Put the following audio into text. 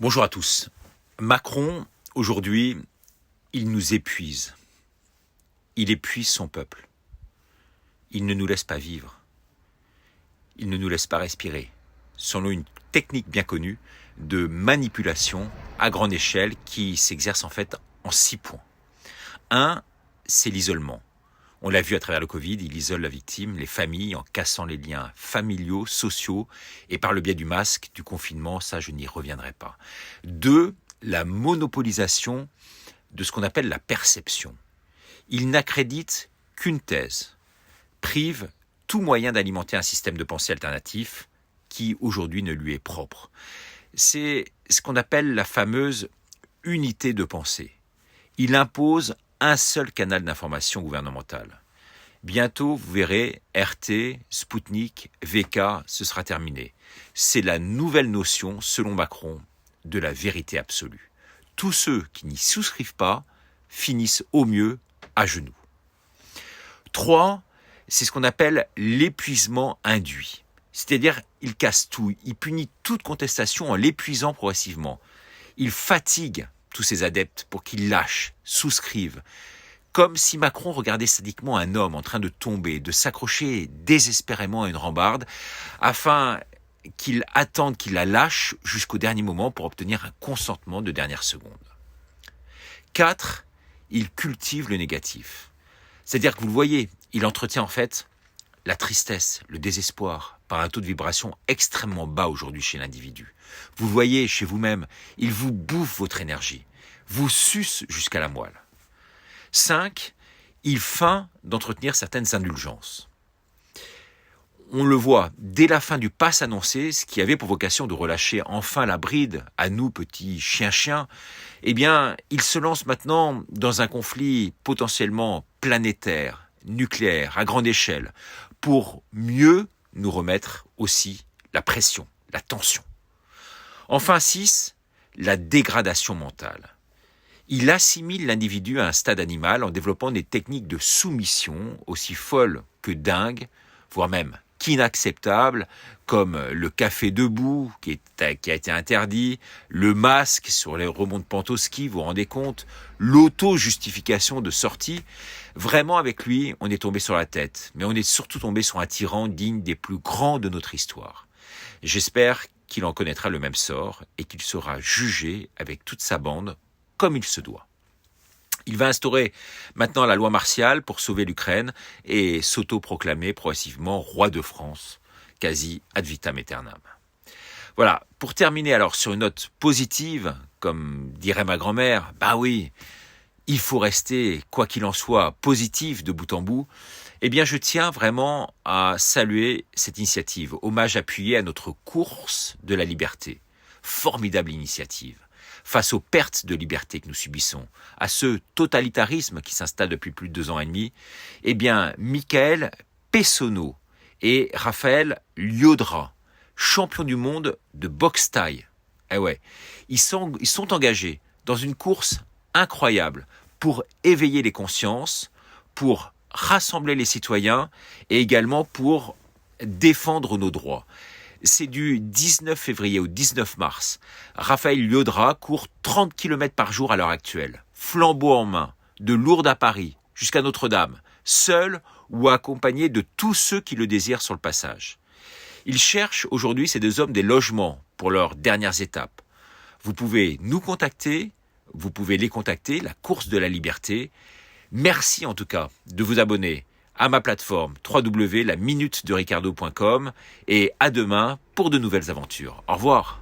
Bonjour à tous. Macron, aujourd'hui, il nous épuise. Il épuise son peuple. Il ne nous laisse pas vivre. Il ne nous laisse pas respirer. Selon une technique bien connue de manipulation à grande échelle qui s'exerce en fait en 6 points. 1, c'est l'isolement. On l'a vu à travers le Covid, il isole la victime, les familles, en cassant les liens familiaux, sociaux, et par le biais du masque, du confinement, ça je n'y reviendrai pas. 2, la monopolisation de ce qu'on appelle la perception. Il n'accrédite qu'une thèse, prive tout moyen d'alimenter un système de pensée alternatif qui aujourd'hui ne lui est propre. C'est ce qu'on appelle la fameuse unité de pensée. Il impose un seul canal d'information gouvernementale. Bientôt, vous verrez, RT, Sputnik, VK, ce sera terminé. C'est la nouvelle notion, selon Macron, de la vérité absolue. Tous ceux qui n'y souscrivent pas finissent au mieux à genoux. 3, c'est ce qu'on appelle l'épuisement induit. C'est-à-dire, il casse tout, il punit toute contestation en l'épuisant progressivement. Il fatigue tous ses adeptes pour qu'ils lâchent, souscrivent. Comme si Macron regardait sadiquement un homme en train de tomber, de s'accrocher désespérément à une rambarde, afin qu'il attende qu'il la lâche jusqu'au dernier moment pour obtenir un consentement de dernière seconde. 4, il cultive le négatif. C'est-à-dire que vous le voyez, il entretient en fait la tristesse, le désespoir, par un taux de vibration extrêmement bas aujourd'hui chez l'individu. Vous le voyez chez vous-même, il vous bouffe votre énergie, vous suce jusqu'à la moelle. 5, il feint d'entretenir certaines indulgences. On le voit, dès la fin du pass annoncé, ce qui avait pour vocation de relâcher enfin la bride à nous, petits chiens-chiens, eh bien, il se lance maintenant dans un conflit potentiellement planétaire, nucléaire, à grande échelle, pour mieux nous remettre aussi la pression, la tension. Enfin 6, la dégradation mentale. Il assimile l'individu à un stade animal en développant des techniques de soumission aussi folles que dingues, voire même qu'inacceptables, comme le café debout qui a été interdit, le masque sur les remontes Pantoski, vous vous rendez compte, l'auto-justification de sortie. Vraiment avec lui, on est tombé sur la tête, mais on est surtout tombé sur un tyran digne des plus grands de notre histoire. J'espère qu'il en connaîtra le même sort et qu'il sera jugé avec toute sa bande comme il se doit. Il va instaurer maintenant la loi martiale pour sauver l'Ukraine et s'auto-proclamer progressivement roi de France, quasi ad vitam aeternam. Voilà, pour terminer alors sur une note positive, comme dirait ma grand-mère, bah oui, il faut rester, quoi qu'il en soit, positif de bout en bout. Eh bien, je tiens vraiment à saluer cette initiative, hommage appuyé à notre course de la liberté. Formidable initiative. Face aux pertes de liberté que nous subissons, à ce totalitarisme qui s'installe depuis plus de 2 ans et demi, eh bien, Michael Pessonneau et Raphaël Liodra, champions du monde de boxe thaï, ils sont engagés dans une course incroyable pour éveiller les consciences, pour rassembler les citoyens et également pour défendre nos droits. C'est du 19 février au 19 mars. Raphaël Liodra court 30 km par jour à l'heure actuelle, flambeau en main, de Lourdes à Paris, jusqu'à Notre-Dame, seul ou accompagné de tous ceux qui le désirent sur le passage. Il cherche aujourd'hui, ces 2 hommes, des logements pour leurs dernières étapes. Vous pouvez nous contacter, vous pouvez les contacter, la course de la liberté. Merci en tout cas de vous abonner à ma plateforme www.laminutedericardo.com et à demain pour de nouvelles aventures. Au revoir.